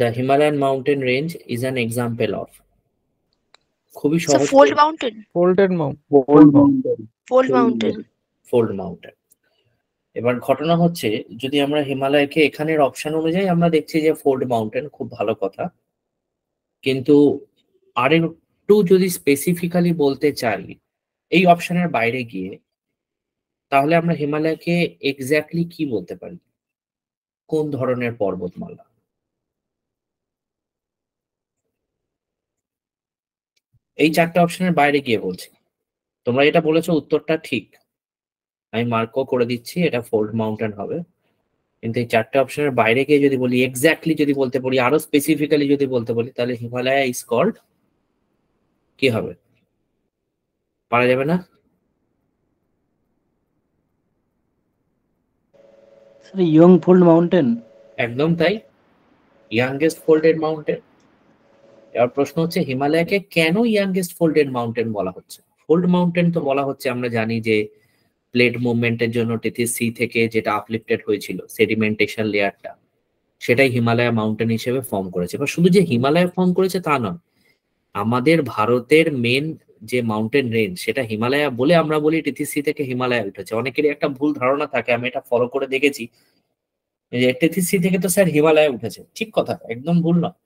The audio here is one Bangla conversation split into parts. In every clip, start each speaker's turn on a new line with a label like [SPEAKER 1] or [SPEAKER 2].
[SPEAKER 1] The Himalayan mountain range is an example of. খুবই
[SPEAKER 2] So
[SPEAKER 1] সহজ
[SPEAKER 2] fold mountain.
[SPEAKER 3] Folded mountain.
[SPEAKER 4] Fold mountain.
[SPEAKER 2] Fold mountain.
[SPEAKER 1] fold mountain. এবার ঘটনা হচ্ছে যদি আমরা হিমালয়কে এখানের অপশন অনুযায়ী আমরা দেখছি যে ফোল্ড মাউন্টেন, খুব ভালো কথা, কিন্তু আরেকটু যদি স্পেসিফিক্যালি বলতে চাই এই অপশনের বাইরে গিয়ে, তাহলে আমরা হিমালয়কে এক্স্যাক্টলি কি বলতে পারি, কোন ধরনের পর্বতমালা? এই চারটে অপশনের বাইরে গিয়ে বলছি। তোমরা এটা বলেছো, উত্তরটা ঠিক, আমি মার্কও করে দিচ্ছি, এটা ফোল্ড মাউন্টেন হবে। কিন্তু এই চারটে অপশনের বাইরে গিয়ে যদি বলি, এক্স্যাক্টলি যদি বলতে পারি, আরো স্পেসিফিক্যালি যদি বলতে বলি, তাহলে হিমালয় ইজ কল্ড কি হবে? পারা যাবে না?
[SPEAKER 5] Young fold mountain.
[SPEAKER 1] একদম তাই, ইয়াংগেস্ট ফোল্ডেড মাউন্টেন। এবার প্রশ্ন হচ্ছে হিমালয়কে কেন ইয়াংগেস্ট ফোল্ডেড মাউন্টেন বলা হচ্ছে? ফোল্ড মাউন্টেন তো বলা হচ্ছে, আমরা জানি যে প্লেট মুভমেন্টের জন্য টেথিস থেকে যেটা আপলিফটেড হয়েছিল সেডিমেন্টেশন লেয়ারটা, সেটাই হিমালয় মাউন্টেন হিসেবে ফর্ম করেছে। এবার শুধু যে হিমালয় ফর্ম করেছে তা নয়, আমাদের ভারতের মেন যে মাউন্টেন রেঞ্জ সেটা হিমালয় বলে আমরা বলি, টেথিস থেকে হিমালয় উঠেছে। অনেকেরই একটা ভুল ধারণা থাকে, আমি এটা ফলো করে দেখেছি, যে টেথিস থেকে তো স্যার হিমালয় উঠেছে। ঠিক কথা, একদম ভুল নয়।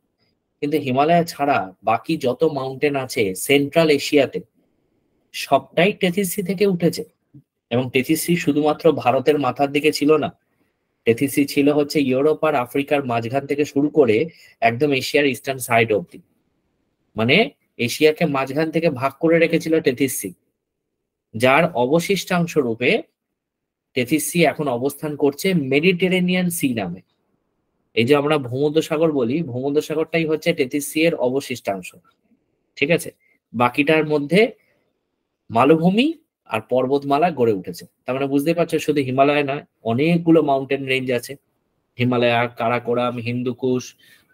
[SPEAKER 1] কিন্তু হিমালয় ছাড়া বাকি যত মাউন্টেন আছে সেন্ট্রাল এশিয়াতে, সবটাই টেথিস থেকে উঠেছে। এবং টেথিস শুধুমাত্র ভারতের মাথার দিকে ছিল না, টেথিস ছিল হচ্ছে ইউরোপ আর আফ্রিকার মাঝখান থেকে শুরু করে একদম এশিয়ার ইস্টার্ন সাইড অব্দি। মানে এশিয়াকে মাঝখান থেকে ভাগ করে রেখেছিল টেথিস, যার অবশিষ্টাংশ রূপে টেথিস এখন অবস্থান করছে মেডিটেরেনিয়ান সি নামে। এই যে আমরা ভূমধ্যসাগর বলি, ভূমধ্যসাগরটাই হচ্ছে টেথিস এর অবশিষ্টাংশ। ঠিক আছে, বাকিটার মধ্যে মালভূমি আর পর্বতমালা গড়ে উঠেছে। তার মানে বুঝতে পারছো, শুধু হিমালয় নয়, অনেকগুলো মাউন্টেন রেঞ্জ আছে। হিমালয়, কারাকোরাম, হিন্দুকুশ,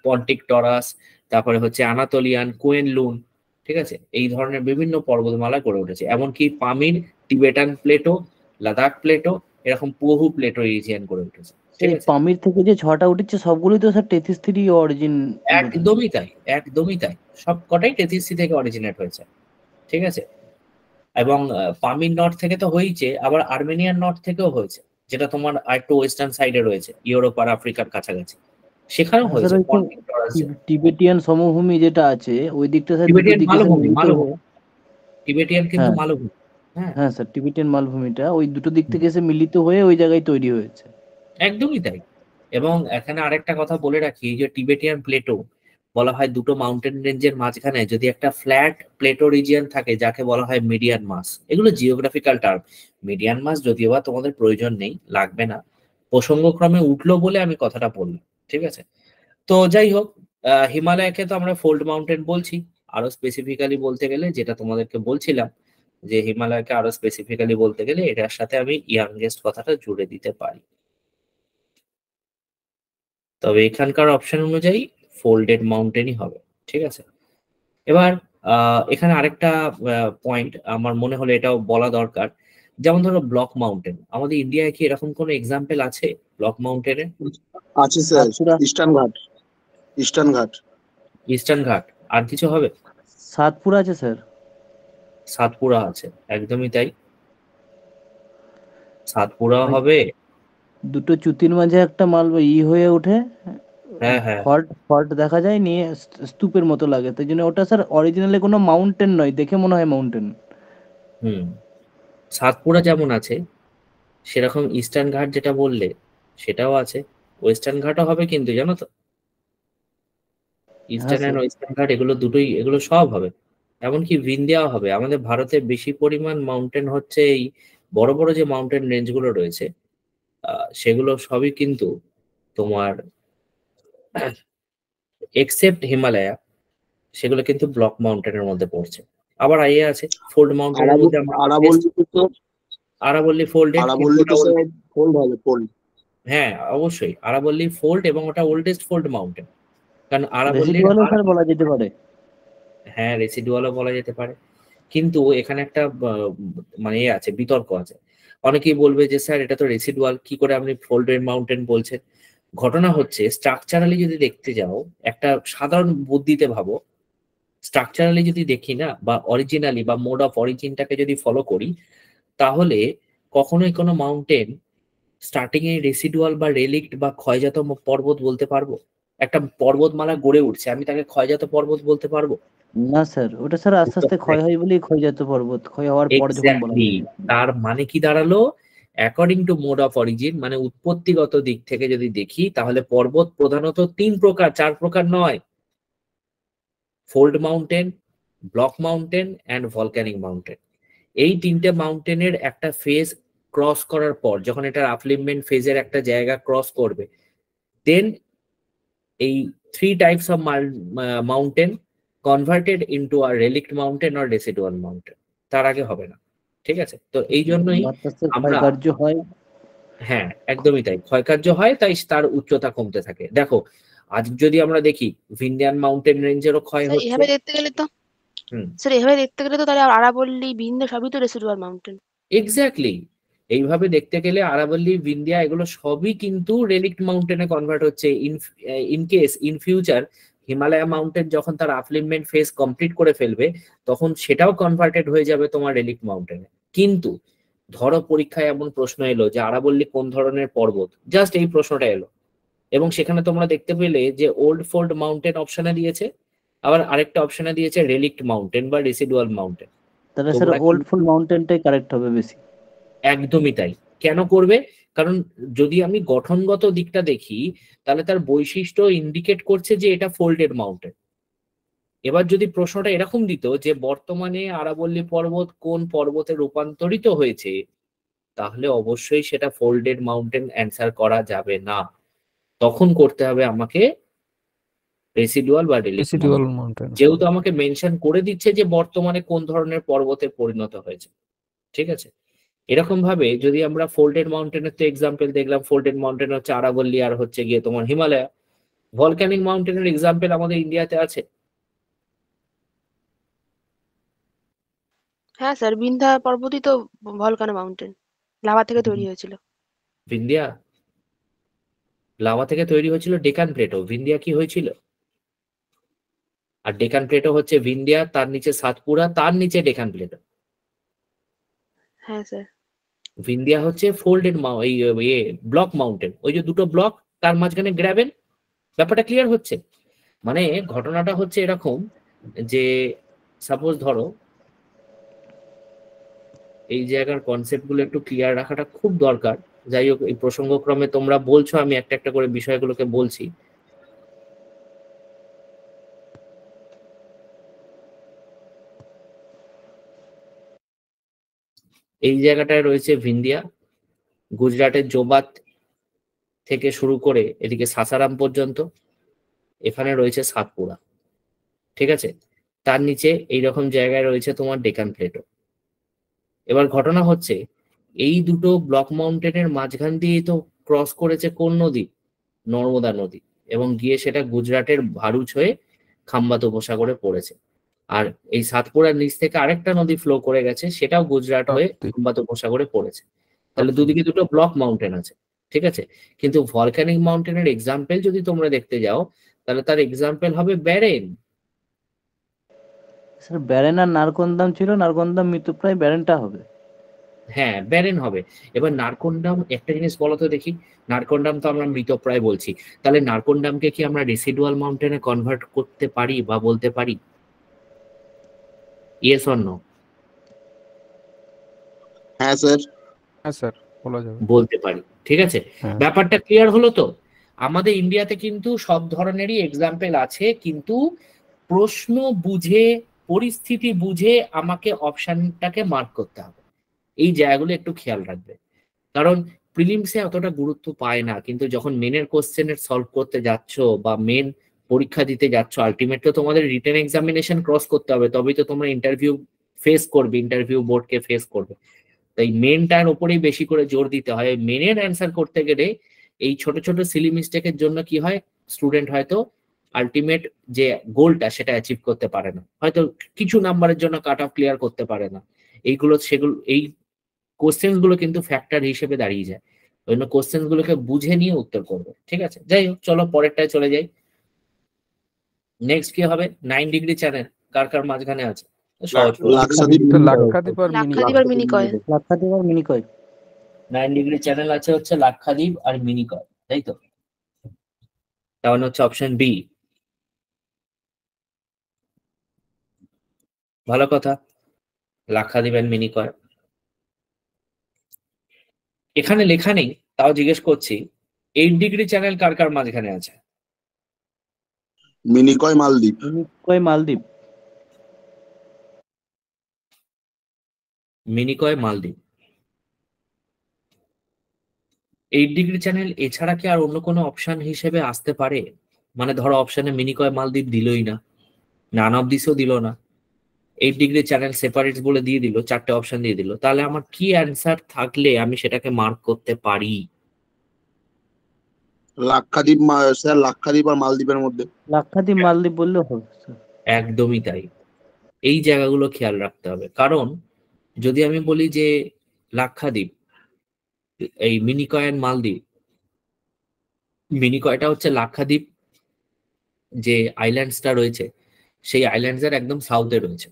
[SPEAKER 1] পন্টিক টরাস, তারপরে হচ্ছে আনাতোলিয়ান, কুয়েনলুন, ঠিক আছে, এই ধরনের বিভিন্ন পর্বতমালা গড়ে উঠেছে। এমনকি পামির, টিবেটান প্লেটো, লাদাখ প্লেটো, এরকম বহু প্লেটো রিজিয়ন গড়ে উঠেছে।
[SPEAKER 5] পামির থেকে যে 6টা উঠেছে সবগুলোই তো স্যার টেথিস অরিজিন।
[SPEAKER 1] একদমই তাই, একদমই তাই, সব কটাই টেথিস থেকে অরিজিনেট হয়েছে। ঠিক আছে, এবং পামির নর্থ থেকে তো হয়েছে, আবার আর্মেনিয়ান নর্থ থেকেও হয়েছে, যেটা তোমার একটু ওয়েস্টার্ন সাইডে রয়েছে, ইউরোপ আর আফ্রিকার কাছাকাছি, সেখানেও হয়েছে।
[SPEAKER 5] টিবেটিয়ান সমভূমি যেটা আছে ওই দিকটা স্যার,
[SPEAKER 1] টিবেটিয়ান মালভূমি, টিবেটিয়ান কিন্তু মালভূমি।
[SPEAKER 5] হ্যাঁ স্যার, টিবেটিয়ান মালভূমিটা ওই দুটো দিক থেকে এসে মিলিত হয়ে ওই জায়গায় তৈরি হয়েছে।
[SPEAKER 1] একদমই তাই। এবং এখানে আরেকটা কথা বলে রাখি, যে টিবেটিয়ান প্লেটো বলা হয় দুটো মাউন্টেন রেঞ্জের মাঝখানে যদি একটা ফ্ল্যাট প্লেটো রিজিয়ন থাকে, যাকে বলা হয় মিডিয়ান মাস। এগুলো জিওগ্রাফিক্যাল টার্ম। মিডিয়ান মাস যদিও বা তোমাদের প্রয়োজন নেই, লাগবে না, প্রসঙ্গক্রমে উঠলো বলে আমি কথাটা বললাম। ঠিক আছে, তো যাই হোক, হিমালয়কে তো আমরা ফোল্ড মাউন্টেন বলছি। আরো স্পেসিফিক্যালি বলতে গেলে, যেটা তোমাদেরকে বলছিলাম, যে হিমালয়কে আরো স্পেসিফিক্যালি বলতে গেলে এটার সাথে আমি ইয়াংগেস্ট কথাটা জুড়ে দিতে পারি। তবে এখানকার অপশন অনুযায়ী ফোল্ডেড মাউন্টেনই হবে। ঠিক আছে, এবার এখানে আরেকটা পয়েন্ট আমার মনে হলো এটাও বলা দরকার। যেমন ধরো ব্লক মাউন্টেন, আমাদের ইন্ডিয়ায় কি এরকম কোন এক্সাম্পল আছে ব্লক মাউন্টেনের?
[SPEAKER 4] আছে স্যার, ইস্টার্ন ঘাট। ইস্টার্ন ঘাট,
[SPEAKER 1] ইস্টার্ন ঘাট। আর কিছু হবে?
[SPEAKER 5] সাতপুরা আছে স্যার।
[SPEAKER 1] সাতপুরা আছে, একদমই তাই, সাতপুরা হবে।
[SPEAKER 5] দুটো চ্যুতির মাঝে একটা মাল হয়ে ওঠে,
[SPEAKER 1] হ্যাঁ হ্যাঁ,
[SPEAKER 5] ফল্ট দেখা যায়, নিয়ে স্তূপের মতো লাগে, তাই জন্য ওটা স্যার অরিজিনালি কোনো মাউন্টেন নয়, দেখে মনে হয় মাউন্টেন।
[SPEAKER 1] সাতপুরা যেমন আছে, সেরকম ইস্টার্ন ঘাট যেটা বললে সেটাও আছে, ওয়েস্টার্ন ঘাটও হবে, কিন্তু জানো তো ইস্টার্ন এন্ড ওয়েস্টার্ন ঘাট এগুলো দুটোই, এগুলো সব হবে। এমনকি ভিন্ধিয়াও হবে। আমাদের ভারতে বেশি পরিমাণ মাউন্টেন হচ্ছে এই বড় বড় যে মাউন্টেন রেঞ্জ গুলো রয়েছে, সেগুলো সবই কিন্তু তোমার এক্সেপ্ট হিমালয়া, সেগুলো কিন্তু ব্লক মাউন্টেনের মধ্যে পড়ছে। আবার আইয়ে আছে ফোল্ড মাউন্টেনের মধ্যে আরাবল্লী ফোল্ড।
[SPEAKER 4] ফোল্ড হবে, ফোল্ড।
[SPEAKER 1] হ্যাঁ অবশ্যই, আরাবল্লী ফোল্ড, এবং ওটা ওল্ডেস্ট ফোল্ড মাউন্টেন। কারণ আরাবল্লী
[SPEAKER 5] বলা যেতে পারে,
[SPEAKER 1] হ্যাঁ রেসিডুয়ালও বলা যেতে পারে। কিন্তু এখানে একটা মানে আছে, বিতর্ক আছে। অনেকেই বলবে যে স্যার এটা তো রেসিডুয়াল, কি করে আপনি ফোল্ডেড মাউন্টেন বলছেন? ঘটনা হচ্ছে স্ট্রাকচারালি যদি দেখতে যাও, একটা সাধারণ বুদ্ধিতে ভাবো, স্ট্রাকচারালি যদি দেখি না, বা অরিজিনালি বা মোড অফ অরিজিনটাকে যদি ফলো করি, তাহলে কখনোই কোনো মাউন্টেন স্টার্টিং এ রেসিডুয়াল বা রেলিক্ট বা ক্ষয়জাত পর্বত বলতে পারবো? একটা পর্বতমালা গড়ে উঠছে, আমি তাকে ক্ষয়জাত পর্বত বলতে পারবো?
[SPEAKER 5] না স্যার, ওটা স্যার আস্তে আস্তে ক্ষয় হয় বলেই ক্ষয়জাত পর্বত, ক্ষয় হওয়ার পর যখন বলা
[SPEAKER 1] এক্স্যাক্টলি।
[SPEAKER 5] যায়।
[SPEAKER 1] তার মানে কি দাঁড়ালো, according to mode of origin, মানে উৎপত্তিগত দিক থেকে যদি দেখি, তাহলে পর্বত প্রধানত 3 প্রকার, 4 প্রকার নয়। Fold mountain, block mountain and volcanic mountain. এই 3টে মাউন্টেনের একটা ফেজ ক্রস করার পর, যখন এটার আপলিফমেন্ট ফেজের একটা জায়গা ক্রস করবে, দেন এই 3 types of mountain converted into a relict mountain or residual mountain. তার আগে হবে না। ঠিক আছে, তো এই জন্যই
[SPEAKER 5] আস্তে আস্তে
[SPEAKER 1] আমরা,
[SPEAKER 5] ক্ষয়কার্য হয়।
[SPEAKER 1] হ্যাঁ একদমই তাই, ক্ষয়কার্য হয়, তাই তার উচ্চতা কমতে থাকে। দেখো, আজ যদি আমরা দেখি ভিন্ডিয়ান মাউন্টেন রেঞ্জেরও ক্ষয়
[SPEAKER 2] স্যার
[SPEAKER 1] হচ্ছে।
[SPEAKER 2] এভাবে দেখতে গেলে তো
[SPEAKER 1] হুম,
[SPEAKER 2] স্যার এভাবে দেখতে গেলে তো তাহলে আরাবল্লী, বিন্ধ্য সবই তো রেসিডুয়াল মাউন্টেন।
[SPEAKER 1] এক্স্যাক্টলি। এইভাবে দেখতে গেলে আরাবল্লী, বিন্দিয়া এগুলো সবই কিন্তু রেলিক্ট মাউন্টেনে কনভার্ট হচ্ছে। In case in future Himalaya mountain যখন তার আপলিফমেন্ট ফেজ কমপ্লিট করে ফেলবে, তখন সেটাও কনভার্টেড হয়ে যাবে তোমার রেলিক্ট মাউন্টেনে। কিন্তু ধরো পরীক্ষায় এমন প্রশ্ন এলো যে আরাবল্লী কোন ধরনের পর্বত, জাস্ট এই প্রশ্নটা এলো, এবং সেখানে তোমরা দেখতে পেলে যে ওল্ড ফোল্ড মাউন্টেন অপশনে দিয়েছে, আবার আরেকটা অপশনে দিয়েছে রেলিক্ট মাউন্টেন বা রেসিডুয়াল মাউন্টেন।
[SPEAKER 5] তাহলে স্যার
[SPEAKER 1] তোমরা
[SPEAKER 5] ওল্ড ফুল মাউন্টেনটাই কারেক্ট হবে বেশি।
[SPEAKER 1] একদমই তাই। কেন করবে? কারণ যদি আমি গঠনগত দিকটা দেখি, তাহলে তার বৈশিষ্ট্য ইন্ডিকেট করছে যে এটা ফোল্ডেড মাউন্টেন। এবার যদি প্রশ্নটা এরকম দিত যে বর্তমানে আরাবল্লী পর্বত কোন পর্বতে রূপান্তরিত হয়েছে, তাহলে অবশ্যই সেটা ফোল্ডেড মাউন্টেন অ্যান্সার করা যাবে না। তখন করতে হবে আমাকে রেসিডুয়াল বা রেলিক্ট
[SPEAKER 3] রেসিডুয়াল
[SPEAKER 1] মাউন্টেন,
[SPEAKER 3] মাউন্টেন।
[SPEAKER 1] যেহেতু আমাকে মেনশন করে দিচ্ছে যে বর্তমানে কোন ধরনের পর্বতে পরিণত হয়েছে। ঠিক আছে, এরকম ভাবে যদি আমরা ফোল্ডেড মাউন্টেনের তো এক্সাম্পল দেখলাম, ফোল্ডেড মাউন্টেন হচ্ছে আরাবল্লী আর হচ্ছে গিয়ে তোমার হিমালয়। ভলক্যানিক মাউন্টেনের এক্সাম্পল আমাদের ইন্ডিয়াতে আছে।
[SPEAKER 2] হ্যাঁ স্যার, বিন্ধ্যা পর্বতই তো ভলকানো মাউন্টেন, লাভা থেকে তৈরি হয়েছিল।
[SPEAKER 1] ভিন্ডিয়া লাভা থেকে তৈরি হয়েছিল, ডেকান প্লেটো। ভিন্ডিয়া কি হয়েছিল? আর ডেকান প্লেটো হচ্ছে ভিন্ডিয়া, তার নিচে সাতপুরা, তার নিচে ডেকান প্লেটো।
[SPEAKER 2] হ্যাঁ স্যার।
[SPEAKER 1] ভিন্ডিয়া হচ্ছে ফোল্ডেড ব্লক মাউন্টেন, ওই যে দুটো ব্লক, তার মাঝখানে গ্র্যাবেন। ব্যাপারটা ক্লিয়ার হচ্ছে? মানে ঘটনাটা হচ্ছে এরকম যে সাপোজ ধরো, এই জায়গার কনসেপ্ট গুলো একটু ক্লিয়ার রাখাটা খুব দরকার। যাই হোক, এই প্রসঙ্গক্রমে তোমরা বলছো, আমি একটা একটা করে বিষয়গুলোকে বলছি। এই জায়গাটায় রয়েছে ভিন্দিয়া, গুজরাটের জোবাত থেকে শুরু করে এদিকে সাসারাম পর্যন্ত, এখানে রয়েছে সাতপুরা। ঠিক আছে, তার নিচে এইরকম জায়গায় রয়েছে তোমার ডেকান প্লেটো। এবার ঘটনা হচ্ছে, এই দুটো ব্লক মাউন্টেনের মাঝখান দিয়ে তো ক্রস করেছে কোন নদী? নর্মদা নদী, এবং গিয়ে সেটা গুজরাটের ভারুচ হয়ে খাম্বাত উপসাগরে পড়েছে। আর এই সাতপুরার নিচ থেকে আরেকটা নদী ফ্লো করে গেছে, সেটাও গুজরাট হয়ে খাম্বাত উপসাগরে পড়েছে। তাহলে দুদিকে দুটো ব্লক মাউন্টেন আছে। ঠিক আছে, কিন্তু ভলক্যানিক মাউন্টেনের এক্সাম্পল যদি তোমরা দেখতে যাও, তাহলে তার এক্সাম্পল হবে ব্যারেন।
[SPEAKER 5] স্যার ব্যারেন আর নারকন্দাম ছিল, নারকন্দাম মৃতপ্রায়, ব্যারেনটা হবে।
[SPEAKER 1] হ্যাঁ, ব্যারেন হবে। এবার নারকোন্ডাম, একটা জিনিস বলো তো দেখি, নারকোন্ডাম তো আমরা মৃতপ্রায় বলছি, তাহলে নারকোন্ডামকে কি আমরা রেসিডুয়াল মাউন্টেনে কনভার্ট করতে পারি বা বলতে পারি? Yes or no?
[SPEAKER 4] হ্যাঁ স্যার।
[SPEAKER 3] হ্যাঁ স্যার, বলা যাবে।
[SPEAKER 1] বলতে পারি। ঠিক আছে,
[SPEAKER 3] হ্যাঁ।
[SPEAKER 1] ব্যাপারটা ক্লিয়ার হলো তো? আমাদের ইন্ডিয়াতে কিন্তু সব ধরনেরই এক্সাম্পল আছে, কিন্তু প্রশ্ন বুঝে, পরিস্থিতি বুঝে আমাকে অপশনটাকে মার্ক করতে হবে। এই জায়গাগুলো একটু খেয়াল রাখবে, কারণ প্রিলিমসে অতটা গুরুত্ব পায় না, কিন্তু যখন মেনের কোশ্চেনের সলভ করতে যাচ্ছ বা মেন পরীক্ষা দিতে যাচ্ছ, আলটিমেটলি তোমাদের রিটেন এক্সামিনেশন ক্রস করতে হবে, তবেই তো তোমরা ইন্টারভিউ ফেস করবে, ইন্টারভিউ বোর্ডকে ফেস করবে। তাই মেনটার উপরেই বেশি করে জোর দিতে হয়। মেনের অ্যান্সার করতে গেলে এই ছোট ছোট সিলি মিস্টেকের জন্য কি হয়, স্টুডেন্ট হয়তো আলটিমেট যে গোলটা সেটা অ্যাচিভ করতে পারে না, হয়তো কিছু নাম্বারের জন্য কাট অফ ক্লিয়ার করতে পারে না। সেগুলো এই কোশ্চেন গুলো কিন্তু ফ্যাক্টর হিসেবে দাঁড়িয়ে যায়। ওই জন্য কোশ্চেন গুলোকে বুঝে নিয়ে উত্তর করবে, ঠিক আছে? যাই হোক, চলো পরেরটায় চলে যাই। নেক্সট কি হবে? 9 ডিগ্রি চ্যানেল কার কার মাঝখানে আছে? সহজ প্রশ্ন।
[SPEAKER 4] লাক্ষাদ্বীপ
[SPEAKER 3] তো লাক্ষাদ্বীপ আর
[SPEAKER 2] লাক্ষাদ্বীপ আর মিনিকয়।
[SPEAKER 5] লাক্ষাদ্বীপ আর মিনিকয়।
[SPEAKER 1] 9 ডিগ্রি চ্যানেল আছে হচ্ছে লাক্ষাদ্বীপ আর মিনিকয়, তাই তো? তাহলে হচ্ছে অপশন বি। ভালো কথা, লাক্ষাদ্বীপ আর মিনিকয়। এখানে লেখা নেই, তাও জিজ্ঞেস করছি, 8 ডিগ্রি চ্যানেল কার কার মাঝখানে আছে?
[SPEAKER 4] মিনিকয় মালদ্বীপ।
[SPEAKER 5] মিনিকয় মালদ্বীপ।
[SPEAKER 1] মিনিকয় মালদ্বীপ। 8 ডিগ্রি চ্যানেল এছাড়া কি আর অন্য কোনো অপশন হিসেবে আসতে পারে? মানে ধরো অপশনে মিনিকয় মালদ্বীপ দিলই না, নান অফ দিসও দিল না, 8 ডিগ্রি চ্যানেল সেপারেটস বলে দিয়ে দিল, 4টে অপশন দিয়ে দিল, তাহলে আমার কি অ্যান্সার থাকলে আমি সেটাকে মার্ক করতে পারি?
[SPEAKER 4] লাক্ষাদ্বীপ স্যার, লাক্ষাদ্বীপ আর মালদ্বীপের মধ্যে।
[SPEAKER 5] লাক্ষাদ্বীপ মালদ্বীপ বললেও হবে স্যার।
[SPEAKER 1] একদমই তাই। এই জায়গাগুলো খেয়াল রাখতে হবে, কারণ যদি আমি বলি যে লাক্ষাদ্বীপ, এই মিনিকয় এন্ড মালদ্বীপ, মিনিকয়টা হচ্ছে লাক্ষাদ্বীপ যে আইল্যান্ডসটা রয়েছে সেই আইল্যান্ডসের একদম সাউথে রয়েছে।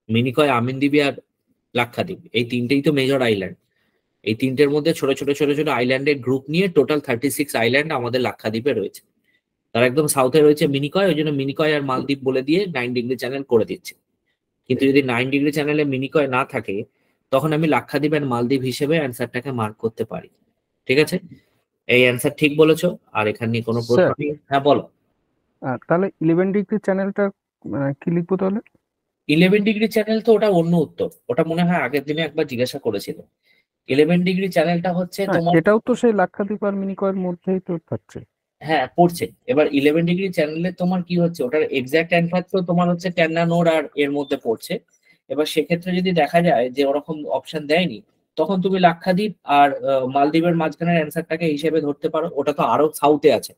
[SPEAKER 1] মিনিকয়, আমিনদ্বীপ আর লাক্ষাদ্বীপ, এই তিনটেই তো মেজর আইল্যান্ড। এই তিনটের মধ্যে ছোট ছোট ছোট ছোট আইল্যান্ডের গ্রুপ নিয়ে টোটাল 36 আইল্যান্ড আমাদের লাক্ষাদ্বীপে রয়েছে। তার একদম সাউথে রয়েছে মিনিকয়, ওই জন্য মিনিকয় আর মালদ্বীপ বলে দিয়ে 9 ডিগ্রি চ্যানেল করে দিচ্ছে। কিন্তু যদি 9 ডিগ্রি চ্যানেলে মিনিকয় না থাকে, তখন আমি লাক্ষাদ্বীপ আর মালদ্বীপ হিসেবে অ্যান্সারটাকে মার্ক করতে পারি। ঠিক আছে, এই অ্যান্সার ঠিক বলেছো, আর এখানে নিয়ে কোনো প্রশ্ন
[SPEAKER 3] স্যার
[SPEAKER 1] নেই। হ্যাঁ বলো।
[SPEAKER 3] তাহলে 11 ডিগ্রি চ্যানেলটা কি লিখবো তাহলে?
[SPEAKER 1] 11 ডিগ্রি চ্যানেল তো ওটা অন্য উত্তর, ওটা মনে হয় আগের দিনে একবার জিজ্ঞাসা করেছিল। 11 ডিগ্রি চ্যানেলটা হচ্ছে তোমার,
[SPEAKER 3] এটাও তো সেই লাক্ষাদ্বীপ আর মিনিকয়ের মধ্যেই তো থাকছে।
[SPEAKER 1] হ্যাঁ পড়ছে। এবার 11 ডিগ্রি চ্যানেলে তোমার কি হচ্ছে, ওটার এক্সাক্ট অ্যান্সার তো তোমার হচ্ছে ট্যান্নানোর আর এর মধ্যে পড়ছে। এবার সেক্ষেত্রে যদি দেখা যায় যে ওরকম অপশন দেয়নি, তখন তুমি লাক্ষাদ্বীপ আর মালদ্বীপের মাঝখানের অ্যান্সারটাকে হিসেবে ধরতে পারো। ওটা তো আরো সাউথে আছে,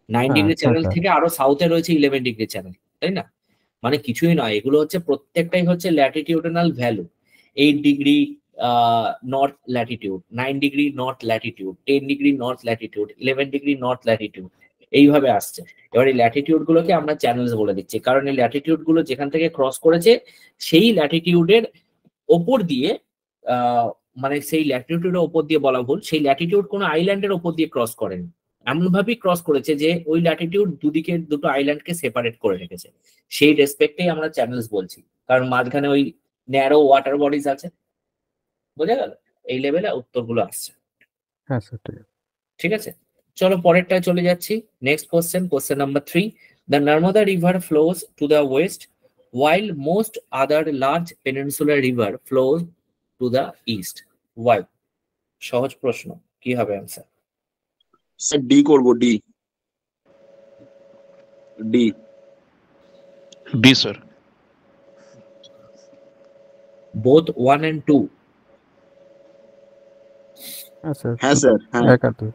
[SPEAKER 1] 9
[SPEAKER 3] হ্যাঁ
[SPEAKER 1] ডিগ্রি
[SPEAKER 3] হ্যাঁ
[SPEAKER 1] চ্যানেল
[SPEAKER 3] স্যার।
[SPEAKER 1] থেকে আরো সাউথে রয়েছে 11 ডিগ্রি চ্যানেল, তাই না? মানে কিছুই নয়, এগুলো হচ্ছে প্রত্যেকটাই হচ্ছে latitudinal value. 8 degree north latitude, 9 degree north latitude, 10 degree north latitude, 11 degree north latitude, এইভাবে আসছে। এবার এই ল্যাটিটিউড গুলোকে আমরা চ্যানেলস বলে দিচ্ছি, কারণ এই ল্যাটিটিউড গুলো যেখান থেকে ক্রস করেছে সেই ল্যাটিটিউডের ওপর দিয়ে, মানে সেই ল্যাটিটিউডের ওপর দিয়ে বলা ভুল, সেই ল্যাটিটিউড কোনো আইল্যান্ডের ওপর দিয়ে ক্রস করেনি, এমন ভাবেই ক্রস করেছে যে ওই ল্যাটিটিউড দুদিকে দুটো আইল্যান্ডকে সেপারেট করে রেখেছে। সেই রেসপেক্টেই আমরা চ্যানেলস বলছি, কারণ মাঝখানে ওই ন্যারো ওয়াটার বডিজ আছে। বোঝা গেল? এই লেভেলে উত্তরগুলো আসছে।
[SPEAKER 3] হ্যাঁ স্যার, ঠিক আছে।
[SPEAKER 1] ঠিক আছে, চলো পরেরটায় চলে যাচ্ছি। Next question, question number 3। The Narmada river flows to the West while most other large peninsular river flows to the east. Why? সহজ প্রশ্ন, কি হবে आंसर?
[SPEAKER 4] স্যার ডি করব, D. D.
[SPEAKER 6] B, sir.
[SPEAKER 1] Both 1 and 2.
[SPEAKER 3] হ্যাঁ স্যার,
[SPEAKER 4] হ্যাঁ স্যার, হ্যাঁ।
[SPEAKER 3] 1 আর 2।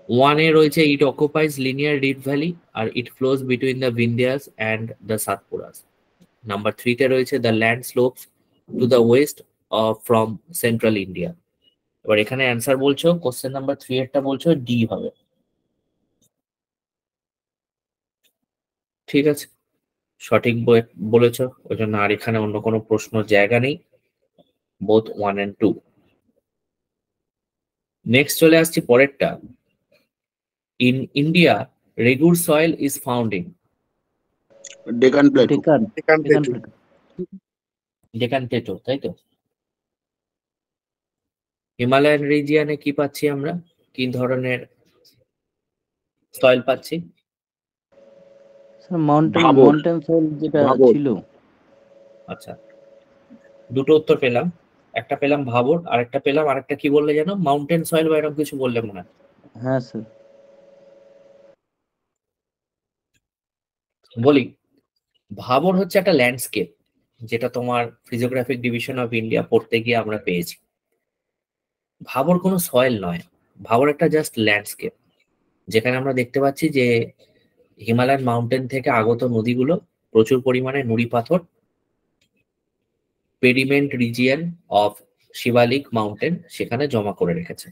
[SPEAKER 1] 1 এ রয়েছে it occupies linear reed valley আর it flows between the Vindhyas and the Satpuras. Number 3 তে রয়েছে the land slopes to the west from central India. এবার এখানে অ্যান্সার বলছো, কোশ্চেন নাম্বার 3 এরটা বলছো ডি হবে। ঠিক আছে, সঠিক বলেছো, ওই জন্য আর এখানে অন্য কোনো প্রশ্ন জায়গা নেই। Both 1 and 2। নেক্সট চলে আসছি পরেরটা। In India regur soil is found in.
[SPEAKER 4] Deccan Plato.
[SPEAKER 5] Deccan Plato.
[SPEAKER 1] Deccan Plato, তাই তো? হিমালয়ান রিজিয়নে কি পাচ্ছি আমরা, কি ধরনের সয়েল পাচ্ছি?
[SPEAKER 5] Sir mountain
[SPEAKER 4] Bhabar.
[SPEAKER 5] সয়েল যেটা
[SPEAKER 4] ভাবর।
[SPEAKER 5] ছিল।
[SPEAKER 1] আচ্ছা, দুটো উত্তর পেলাম, একটা পেলাম ভাবর, আর একটা পেলাম আরেকটা কি বললে যেন, মাউন্টেন সয়েল বা এরকম কিছু বললে মনে হয়।
[SPEAKER 5] হ্যাঁ স্যার।
[SPEAKER 1] বলি, ভাবর হচ্ছে একটা ল্যান্ডস্কেপ, যেটা তোমার ফিজিওগ্রাফিক ডিভিশন অফ ইন্ডিয়া পড়তে গিয়ে আমরা পেয়েছি। ভাবর কোনো সয়েল নয়, ভাবর একটা জাস্ট ল্যান্ডস্কেপ, যেখানে আমরা দেখতে পাচ্ছি যে হিমালয়ান মাউন্টেন থেকে আগত নদীগুলো প্রচুর পরিমাণে নুড়ি পাথর, pediment region of Shivalik mountain সেখানে জমা করে রেখেছে।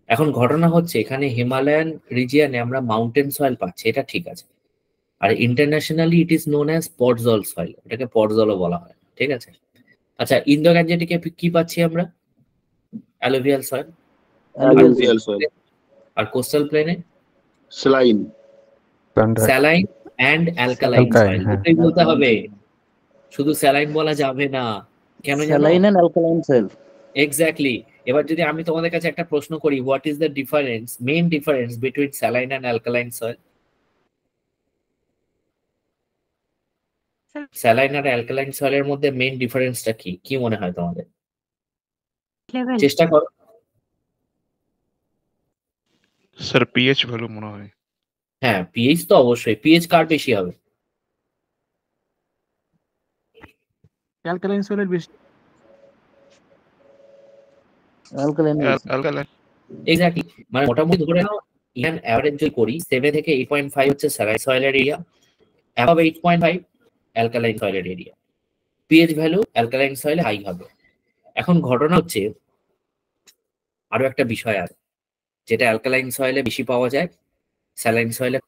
[SPEAKER 1] এখন ঘটনা হচ্ছে এখানে হিমালয়ান রিজিয়নে আমরা মাউন্টেন সয়েল পাচ্ছি, এটা ঠিক আছে। আর internationally it is known as podzol soil, এটাকে পটজলও বলা হয়, ঠিক আছে। আচ্ছা, ইন্দো গ্যাঞ্জেটিকে কি পাচ্ছি আমরা? Alluvial soil.
[SPEAKER 4] অ্যালুভিয়াল সয়েল,
[SPEAKER 1] আর কোস্টাল প্লেনে
[SPEAKER 4] saline,
[SPEAKER 1] saline and alkaline
[SPEAKER 3] Alkaline,
[SPEAKER 1] soil,
[SPEAKER 3] হ্যাঁ।
[SPEAKER 1] দুটোই বলতে হবে, শুধু স্যালাইন বলা যাবে না। কেন জানো?
[SPEAKER 5] Saline and alkaline soil.
[SPEAKER 1] Exactly. এবার যদি আমি তোমাদের কাছে একটা প্রশ্ন করি, what is the difference, main difference between saline and alkaline soil? Saline আর অ্যালকালাইন সয়েলের মধ্যে মেইন ডিফারেন্সটা কি, কি মনে হয় তোমাদের?
[SPEAKER 2] লেভেল।
[SPEAKER 1] চেষ্টা করো।
[SPEAKER 6] স্যার পিএইচ ভ্যালু মনে হয়।
[SPEAKER 1] হ্যাঁ, পিএইচ তো অবশ্যই। পিএইচ কার বেশি হবে?
[SPEAKER 3] অ্যালকালাইন সয়েলের বেশি।
[SPEAKER 5] Alkaline
[SPEAKER 6] alkaline.
[SPEAKER 1] এক্স্যাক্টলি, মানে মোটামুটি ধরে নাও ইয়ান অ্যাভারেজ যদি করি 7 থেকে 8.5 হচ্ছে স্যালাইন সয়েলের এরিয়া, অ্যাবাভ 8.5 অ্যালকালাইন সয়েলের এরিয়া। পিএইচ ভ্যালু অ্যালকালাইন সয়েলে হাই হবে। এখন ঘটনা হচ্ছে আরো একটা বিষয় আছে, যেটা অ্যালকালাইন সয়েলে বেশি পাওয়া যায়, স্যালাইন সয়েলে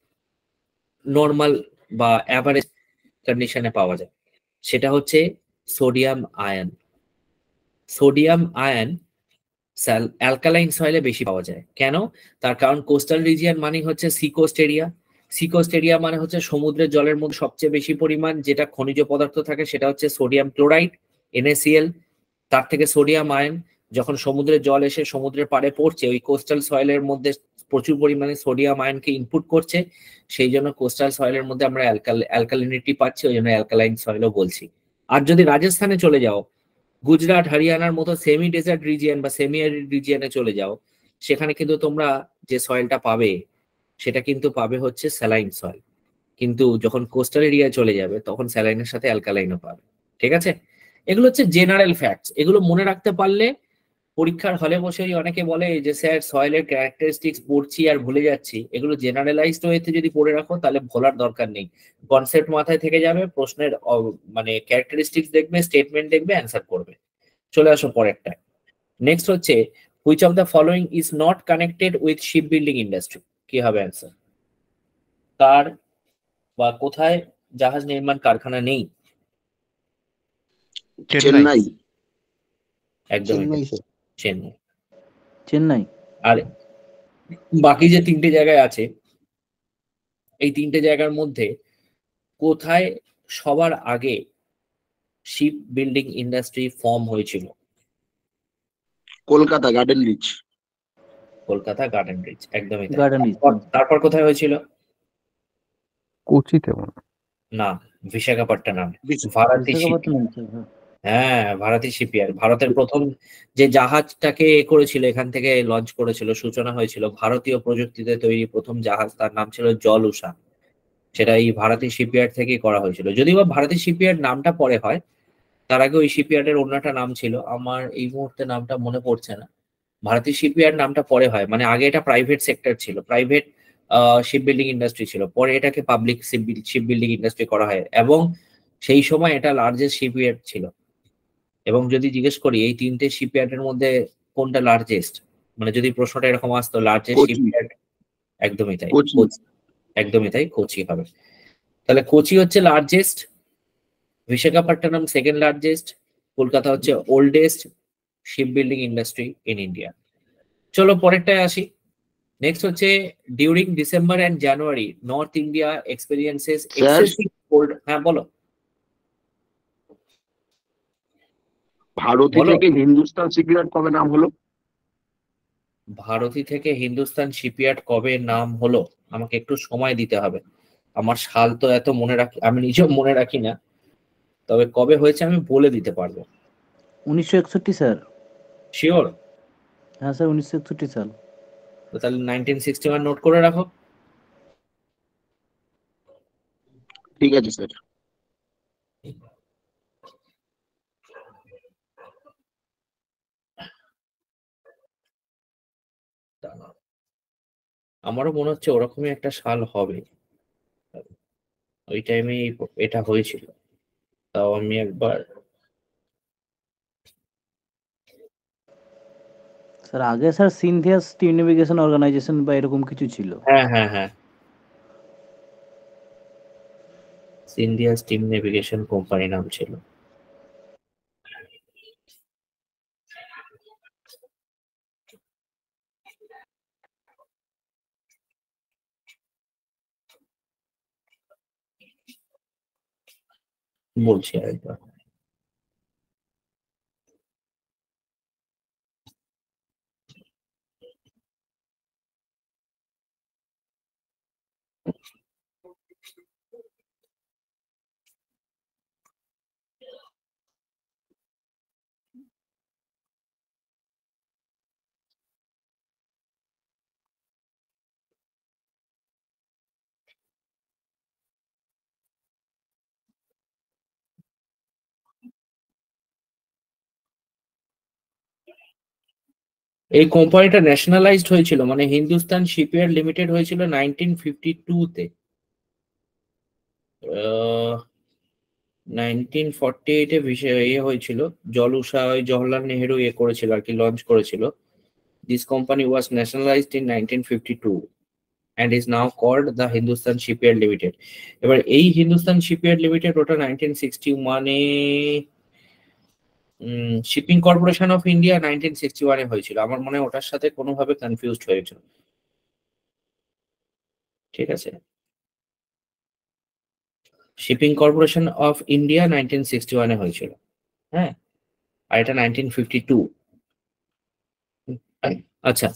[SPEAKER 1] নর্মাল বা অ্যাভারেজ কন্ডিশনে পাওয়া যায়। সেটা হচ্ছে sodium ion. Sodium ion alkaline সয়েলে বেশি পাওয়া যায়। কেন? তার কারণ কোস্টাল রিজিয়ন মানে হচ্ছে sea coast area. Sea coast area মানে হচ্ছে সমুদ্রের জলের মধ্যে সবচেয়ে বেশি পরিমাণ যেটা খনিজ পদার্থ থাকে সেটা হচ্ছে সোডিয়াম ক্লোরাইড, NaCl। তার থেকে সোডিয়াম আয়ন যখন সমুদ্রের জল এসে সমুদ্রের পাড়ে পড়ছে, ওই কোস্টাল সয়েলের মধ্যে প্রচুর পরিমাণে সোডিয়াম আয়নকে ইনপুট করছে, সেই জন্য কোস্টাল সয়েলের মধ্যে আমরা অ্যালকালিনিটি পাচ্ছি, ওই জন্য অ্যালকালাইন সয়েলও বলছি। আর যদি রাজস্থানে চলে যাও, গুজরাট, হরিয়ানার মতো সেমি ডেজার্ট রিজিয়ন বা সেমি অ্যারিড রিজিয়নে চলে যাও, সেখানে কিন্তু তোমরা যে সয়েলটা পাবে সেটা কিন্তু পাবে হচ্ছে স্যালাইন সয়েল। কিন্তু যখন কোস্টাল এরিয়ায় চলে যাবে তখন স্যালাইনের সাথে অ্যালকালাইনও পাবে, ঠিক আছে। এগুলো হচ্ছে জেনারেল ফ্যাক্টস, এগুলো মনে রাখতে পারলে পরীক্ষার হলে বসেই অনেকে বলে যে স্যার সয়েলের ক্যারেক্টারিস্টিক্স পড়ছি আর ভুলে যাচ্ছি। এগুলো জেনারেলাইজড ওয়েতে যদি পড়ে রাখো তাহলে ভোলার দরকার নেই, কনসেপ্ট মাথায় থেকে যাবে, প্রশ্নের মানে ক্যারেক্টারিস্টিক্স দেখবে, স্টেটমেন্ট দেখবে, অ্যান্সার করবে। চলে আসো পরেরটা। নেক্সট হচ্ছে which of the following is not connected with sheep building industry? কি হবে অ্যান্সার? কার বা কোথায় জাহাজ নির্মাণ কারখানা নেই?
[SPEAKER 4] চেন্নাই,
[SPEAKER 1] একদমই
[SPEAKER 5] চেন্নাই
[SPEAKER 1] ঠিক, চেন্নাই।
[SPEAKER 5] চেন্নাই।
[SPEAKER 1] আর বাকি যে তিনটে জায়গায় আছে, এই তিনটে জায়গার মধ্যে কোথায় সবার আগে শিপ বিল্ডিং ইন্ডাস্ট্রি ফর্ম হয়েছিল?
[SPEAKER 4] Kolkata Garden Reach,
[SPEAKER 1] Kolkata Garden Reach, একদমই তাই।
[SPEAKER 5] Garden Reach.
[SPEAKER 1] তারপর কোথায় হয়েছিল?
[SPEAKER 3] কোচিতে মনে হয়।
[SPEAKER 1] না, বিশাখাপট্টনম, ভারতী শিপ।
[SPEAKER 5] বিশাখাপত্তনম।
[SPEAKER 1] হ্যাঁ, ভারতী শিপইয়ার্ড। ভারতের প্রথম যে জাহাজটাকে করেছিল, এখান থেকে লঞ্চ করেছিল, সূচনা হয়েছিল ভারতীয় প্রযুক্তিতে তৈরি প্রথম জাহাজ, তার নাম ছিল জলউষা। সেটা এই ভারতী শিপইয়ার্ড থেকেই করা হয়েছিল। যদিও বা ভারতী শিপইয়ার্ড নামটা পরে হয়, তার আগে ওই শিপইয়ার্ডের অন্য একটা নাম ছিল, আমার এই মুহূর্তে নামটা মনে পড়ছে না। ভারতী শিপইয়ার্ড নামটা পরে হয়, মানে আগে এটা প্রাইভেট সেক্টর ছিল, প্রাইভেট শিপ বিল্ডিং ইন্ডাস্ট্রি ছিল, পরে এটাকে পাবলিক শিপ বিল্ডিং ইন্ডাস্ট্রি করা হয়, এবং সেই সময় এটা লার্জেস্ট শিপইয়ার্ড ছিল। এবং যদি জিজ্ঞেস করি এই তিনটে শিপইয়ার্ডের মধ্যে কোনটা লার্জেস্ট, মানে যদি প্রশ্নটা এরকম আসতো লার্জেস্ট
[SPEAKER 4] কোচি।
[SPEAKER 1] শিপইয়ার্ড, একদমই তাই,
[SPEAKER 4] কোচি।
[SPEAKER 1] কোচি। একদমই তাই, কোচি হবে। তাহলে কোচি হচ্ছে largest, Visakhapatnam second largest, Kolkata হচ্ছে oldest ship building industry in India. চলো পরেরটায় আসি। নেক্সট হচ্ছে during December and January north India experiences excessive cold. হ্যাঁ বলো।
[SPEAKER 4] ভারতী
[SPEAKER 1] বলো।
[SPEAKER 4] থেকে হিন্দুস্তান শিপইয়ার্ড কবে নাম হলো?
[SPEAKER 1] ভারতী থেকে হিন্দুস্তান শিপইয়ার্ড কবে নাম হলো? আমাকে একটু সময় দিতে হবে, আমার সাল তো এত মনে রাখি, আমি নিজেও মনে রাখি না, তবে কবে হয়েছে আমি বলে দিতে পারবো।
[SPEAKER 5] 1961 স্যার।
[SPEAKER 1] শিওর?
[SPEAKER 5] হ্যাঁ স্যার, 1961 সাল।
[SPEAKER 1] তাহলে 1961 নোট করে রাখো।
[SPEAKER 4] ঠিক আছে স্যার।
[SPEAKER 1] আমারও মনে হচ্ছে ওরকমই একটা সাল হবে, ওই টাইমে এটা হয়েছিল। তাও আমি একবার
[SPEAKER 5] স্যার আগে sir Scindia steam navigation organisation বা এরকম কিছু ছিল।
[SPEAKER 1] হ্যাঁ হ্যাঁ হ্যাঁ, ইন্ডিয়া স্টিম নেভিগেশন কোম্পানি নাম ছিল। বলছি আরেকবার, এই কোম্পানিটা ন্যাশনালাইজড হয়েছিল, মানে হিন্দুস্তান শিপইয়ার্ড লিমিটেড হয়েছিল 1952 তে। 1948 এ ইয়ে হয়েছিল, জওহরলাল নেহেরু ইয়ে করেছিল আর কি, লঞ্চ করেছিল। This company was nationalised in 1952 and is now called the Hindustan Shipyard Limited. এবার এই হিন্দুস্তান শিপইয়ার্ড লিমিটেড ওটা 1961 এ, শিপিং কর্পোরেশন অফ ইন্ডিয়া 1961 এ হয়েছিল। আমার মনে হয় ওটার সাথে কোনোভাবে কনফিউজড হয়েছিল। ঠিক আছে, শিপিং কর্পোরেশন অফ ইন্ডিয়া 1961 এ হয়েছিল। হ্যাঁ, আর এটা 1952। আচ্ছা,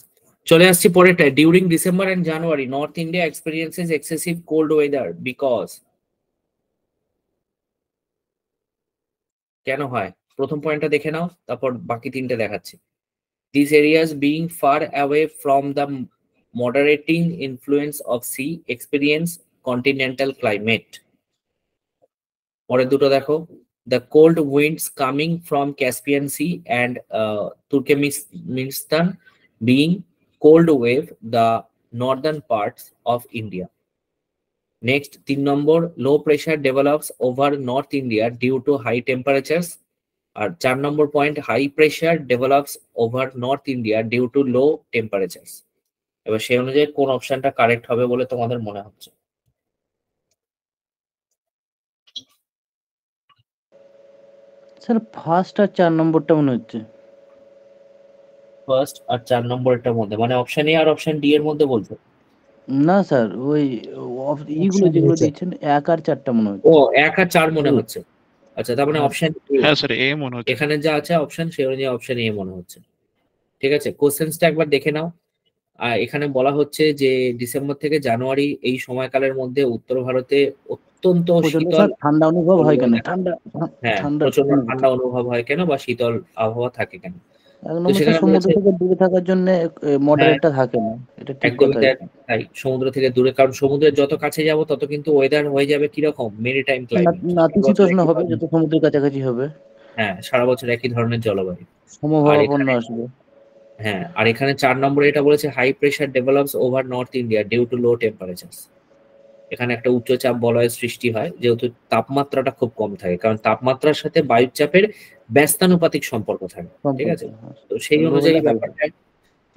[SPEAKER 1] চলে আসছি পরেরটা। During December and January north India experiences excessive cold weather because. কেন হয়? প্রথম পয়েন্টটা দেখে নাও, তারপর বাকি তিনটে দেখাচ্ছি। These areas being far away from the moderating influence of sea experience continental climate. পরের দুটো দেখো, the cold winds coming from Caspian Sea and Turkmenistan being cold wave the northern parts of India. Next, 3 number, low pressure develops over North India due to high temperatures. আর 4 নম্বর point, high pressure develops over north India due to low temperature. এবার সেই অনুযায়ী কোন অপশনটা কারেক্ট হবে বলে তোমাদের মনে হচ্ছে?
[SPEAKER 5] স্যার ফার্স্ট আর 4 নম্বরটা মনে হচ্ছে।
[SPEAKER 1] ফার্স্ট আর 4 নম্বরটার মধ্যে, মানে অপশন এ আর অপশন ডি এর মধ্যে বলছো?
[SPEAKER 5] না স্যার, ওই এইগুলো যেগুলো দিচ্ছেন 1 আর 4টা মনে হচ্ছে।
[SPEAKER 1] ও 1 আর 4 মনে হচ্ছে। আচ্ছা, তার মানে অপশন
[SPEAKER 6] হ্যাঁ স্যার এ মনে হচ্ছে।
[SPEAKER 1] এখানে যা আছে অপশন, সেই অনুযায়ী অপশন এ মনে হচ্ছে। ঠিক আছে, কোশ্চেন্সটা একবার দেখে নাও। আর এখানে বলা হচ্ছে যে ডিসেম্বর থেকে জানুয়ারি এই সময়কালের মধ্যে উত্তর ভারতে অত্যন্ত শীতল
[SPEAKER 5] ঠান্ডা অনুভব হয় কেন?
[SPEAKER 1] হ্যাঁ, প্রচন্ড ঠান্ডা অনুভব হয় কেন বা শীতল আবহাওয়া থাকে কেন?
[SPEAKER 5] সমুদ্র থেকে দূরে থাকার জন্য মডারেটটা থাকে না, এটা ঠিক কথা।
[SPEAKER 1] তাই সমুদ্র থেকে দূরে, কারণ সমুদ্রের যত কাছে যাব তত কিন্তু ওয়েদার হয়ে যাবে কিরকম, মেরিটাইম ক্লাইমেট,
[SPEAKER 5] নাতিশীতোষ্ণ হবে, যত সমুদ্রের কাছাকাছি হবে।
[SPEAKER 1] হ্যাঁ, সারা বছর একই ধরনের জলবায়ু,
[SPEAKER 5] সমভাবাপন্ন আসবে।
[SPEAKER 1] হ্যাঁ, আর এখানে 4 নম্বরে এটা বলেছে high pressure develops over north India due to low temperature. এখানে একটা উচ্চচাপ বলয়ের সৃষ্টি হয় যেহেতু তাপমাত্রাটা খুব কম থাকে, কারণ তাপমাত্রার সাথে বায়ুচাপের ব্যস্তানুপাতিক সম্পর্ক থাকে। ঠিক আছে, তো সেই অনুযায়ী ব্যাপারটা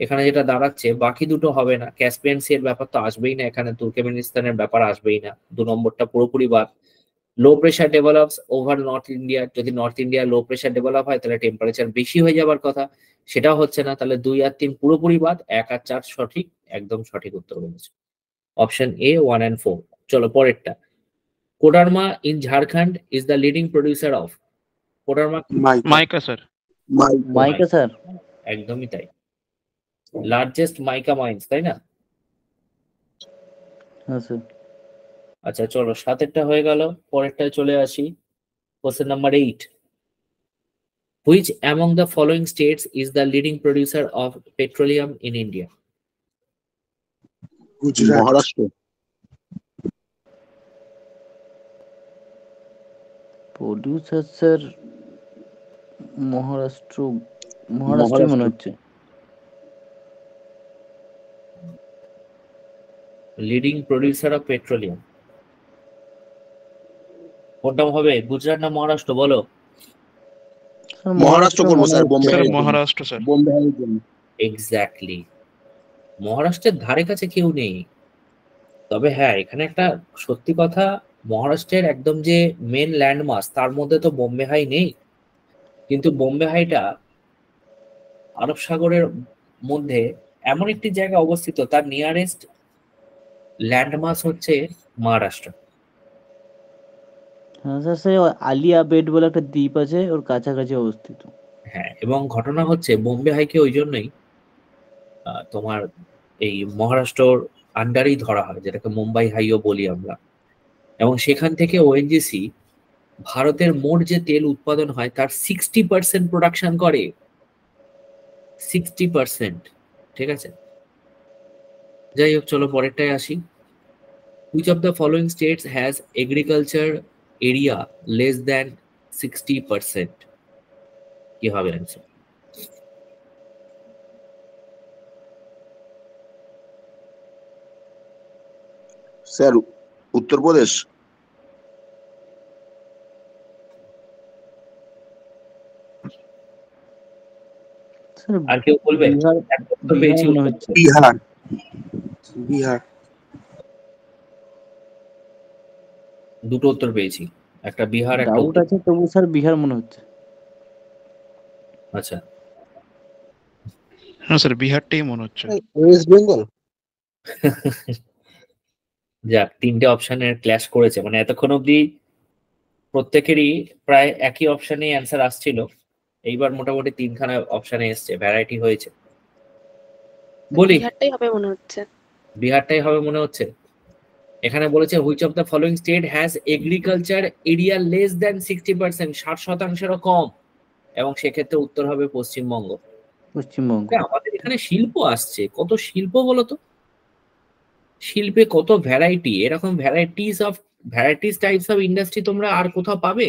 [SPEAKER 1] এখানে যেটা দাঁড়াচ্ছে, বাকি দুটো হবে না। ক্যাসপিয়ান সি এর ব্যাপার তো আসবেই না এখানে, তুর্কমেনিস্তানের ব্যাপার আসবেই না, 2 নম্বরটা পুরোপুরি বাদ। Low pressure develops over north India, যদি North India low pressure develop হয় তাহলে টেম্পারেচার বেশি হয়ে যাবার কথা, সেটাও হচ্ছে না। তাহলে 2 আর 3 পুরোপুরি বাদ, 1 আর 4 সঠিক, একদম সঠিক উত্তর বলেছে অপশন এ 1 and 4। চলো পরেরটা, Koderma in Jharkhand is the leading producer of. Koderma
[SPEAKER 6] mica sir.
[SPEAKER 5] Mica sir,
[SPEAKER 1] একদমই তাই, লার্জেস্ট মাইকা মাইন্স, তাই না?
[SPEAKER 5] হ্যাঁ স্যার।
[SPEAKER 1] আচ্ছা চলো, 7এরটা হয়ে গেল, পরেরটায় চলে আসি। Question number 8, which among the following states is the leading producer of petroleum in India?
[SPEAKER 4] Maharashtra.
[SPEAKER 5] Producer sir Maharashtra মনে হচ্ছে।
[SPEAKER 1] লিডিং প্রডিউসার অফ পেট্রোলিয়াম কোনটা হবে, গুজরাট না মহারাষ্ট্র বলো?
[SPEAKER 4] মহারাষ্ট্র করবো স্যার, বোম্বে।
[SPEAKER 6] মহারাষ্ট্র স্যার।
[SPEAKER 4] বোম্বে এর জন্য
[SPEAKER 1] এক্স্যাক্টলি, মহারাষ্ট্রের ধারে কাছে কেউ নেই। তবে হ্যাঁ, এখানে একটা সত্যি কথা, মহারাষ্ট্রের একদম যে মেন ল্যান্ডমার্ক তার মধ্যে তো বোম্বে হাই নেই, কিন্তু বোম্বে হাইটা আরব সাগরের মধ্যে এমন একটি জায়গায় অবস্থিত, তার নিয়ারেস্ট ল্যান্ডমার্ক হচ্ছে মহারাষ্ট্র।
[SPEAKER 5] হ্যাঁ স্যার, সে আলিয়া বেড বলে একটা দ্বীপ আছে, ওর কাছাকাছি অবস্থিত।
[SPEAKER 1] হ্যাঁ, এবং ঘটনা হচ্ছে বোম্বে হাইকে ওই জন্যই তোমার এই মহারাষ্ট্রর আন্ডারেই ধরা হয়, যেটাকে মুম্বাই হাইও বলি আমরা। এবং সেখান থেকে ওএনজিসি ভারতের মোট যে তেল উৎপাদন হয় তার 60% প্রোডাকশন করে। 60%, ঠিক আছে। যাই হোক, চলো পরেরটায় আসি। Which of the following states has agriculture area less than 60%? কি হবে অ্যান্সার?
[SPEAKER 4] স্যার উত্তরপ্রদেশ।
[SPEAKER 5] স্যার
[SPEAKER 1] আর কেউ বলবে?
[SPEAKER 5] বিহার,
[SPEAKER 1] একটা উত্তর পেয়েছি,
[SPEAKER 5] মনে হচ্ছে।
[SPEAKER 4] বিহার। বিহার।
[SPEAKER 1] দুটো উত্তর পেয়েছি, একটা বিহার, একটা
[SPEAKER 5] ডাউট
[SPEAKER 1] উত্তর।
[SPEAKER 5] আছে তবু স্যার বিহার মনে হচ্ছে।
[SPEAKER 1] আচ্ছা,
[SPEAKER 6] হ্যাঁ স্যার, বিহারটাই মনে হচ্ছে।
[SPEAKER 4] ওয়েস্ট বেঙ্গল।
[SPEAKER 1] যাক, তিনটে অপশনের ক্ল্যাশ করেছে, মানে এতক্ষণ অব্দি প্রত্যেকেরই প্রায় একই অপশনে অ্যান্সার আসছিল, এইবার মোটামুটি তিনখানা অপশনে এসছে, ভ্যারাইটি হয়েছে। বলি,
[SPEAKER 2] বিহারটাই হবে মনে হচ্ছে।
[SPEAKER 1] বিহারটাই হবে মনে হচ্ছে। এখানে বলেছে which of the following state has agriculture area less than 60%, 60%-এরও কম, এবং সেক্ষেত্রে উত্তর হবে পশ্চিমবঙ্গ।
[SPEAKER 5] পশ্চিমবঙ্গ।
[SPEAKER 1] আমাদের এখানে শিল্প আসছে, কত শিল্প বলতো, শিল্পে কত ভ্যারাইটি, এরকম ভ্যারাইটিস টাইপস অফ ইন্ডাস্ট্রি তোমরা আর কোথাও পাবে?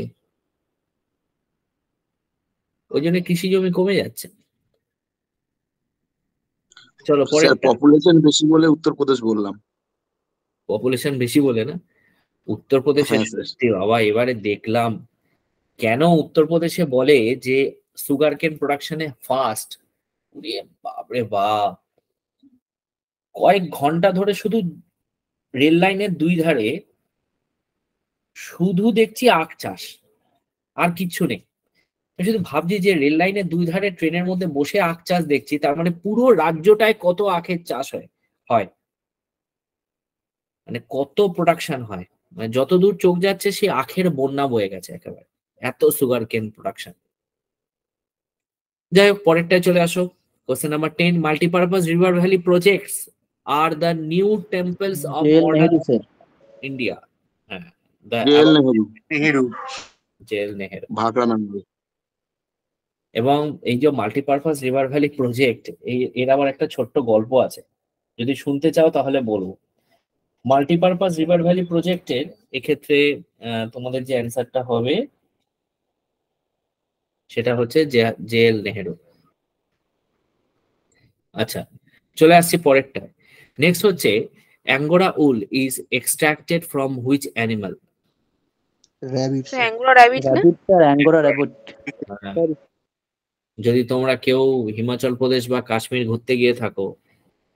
[SPEAKER 1] ওই জন্য কৃষি জমি কমে যাচ্ছে। চলো পরে।
[SPEAKER 4] স্যার পপুলেশন বেশি বলে উত্তরপ্রদেশ বললাম।
[SPEAKER 1] পপুলেশন বেশি বলে না, উত্তরপ্রদেশের
[SPEAKER 4] হ্যাঁ, স্যার।
[SPEAKER 1] সত্যি বাবা, এবারে দেখলাম কেন উত্তরপ্রদেশে বলে যে সুগার কেন প্রোডাকশনে ফার্স্ট। বাপরে বাপ, কয়েক ঘন্টা ধরে শুধু রেল লাইনের দুই ধারে শুধু দেখছি আখ চাষ, আর কিচ্ছু নেই। আমি শুধু ভাবছি যে রেল লাইনের দুই ধারে ট্রেনের মধ্যে বসে আখ চাষ দেখছি, তার মানে পুরো রাজ্যটায় কত আখের চাষ হয়, মানে কত প্রোডাকশন হয়, মানে যতদূর চোখ যাচ্ছে সে আখের বন্যা বয়ে গেছে একেবারে, এত সুগার কেন প্রোডাকশন। যাই হোক, পরেরটায় চলে আসো। Question number 10, multipurpose river valley projects are the new temples of
[SPEAKER 5] জেল
[SPEAKER 1] মডার্ন
[SPEAKER 5] নেহেরু স্যার।
[SPEAKER 1] ইন্ডিয়া। হ্যাঁ,
[SPEAKER 4] জেল নেহেরু।
[SPEAKER 1] জেল নেহেরু।
[SPEAKER 4] ভাকরা মেমোরিয়াল।
[SPEAKER 1] এবং এই যে মাল্টিপারপাস রিভার ভ্যালি প্রজেক্ট, এর আবার একটা ছোট্ট গল্প আছে, যদি শুনতে চাও তাহলে বলবো। মাল্টিপারপাস রিভার ভ্যালি প্রজেক্টের এক্ষেত্রে তোমাদের যে অ্যান্সারটা হবে সেটা হচ্ছে জেএল নেহেরু। আচ্ছা, চলে আসছি পরেরটা। নেক্সট হচ্ছে angora wool is extracted from which animal?
[SPEAKER 4] Rabbit.
[SPEAKER 2] Angora rabbit না?
[SPEAKER 5] Rabbit sir, angora rabbit.
[SPEAKER 1] যদি তোমরা কেউ হিমাচল প্রদেশ বা কাশ্মীর ঘুরতে গিয়ে থাকো,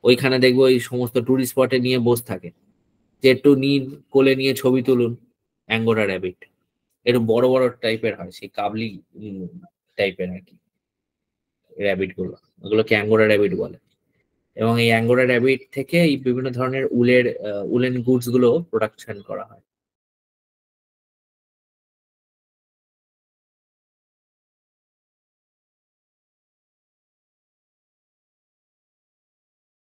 [SPEAKER 1] ওইখানে দেখবো এই সমস্ত টুরিস্ট স্পটে নিয়ে বসে থাকে যে একটু নিন, কোলে নিয়ে ছবি তুলুন। অ্যাঙ্গোরা র্যাবিট একটু বড় বড় টাইপের হয়, সেই কাবলি টাইপের আর কি র্যাবিট গুলো, ওগুলোকে অ্যাঙ্গোরা র্যাবিট বলে। এবং এই অ্যাঙ্গোরা র্যাবিট থেকে এই বিভিন্ন ধরনের উলেন গুডস গুলো প্রোডাকশন করা হয়।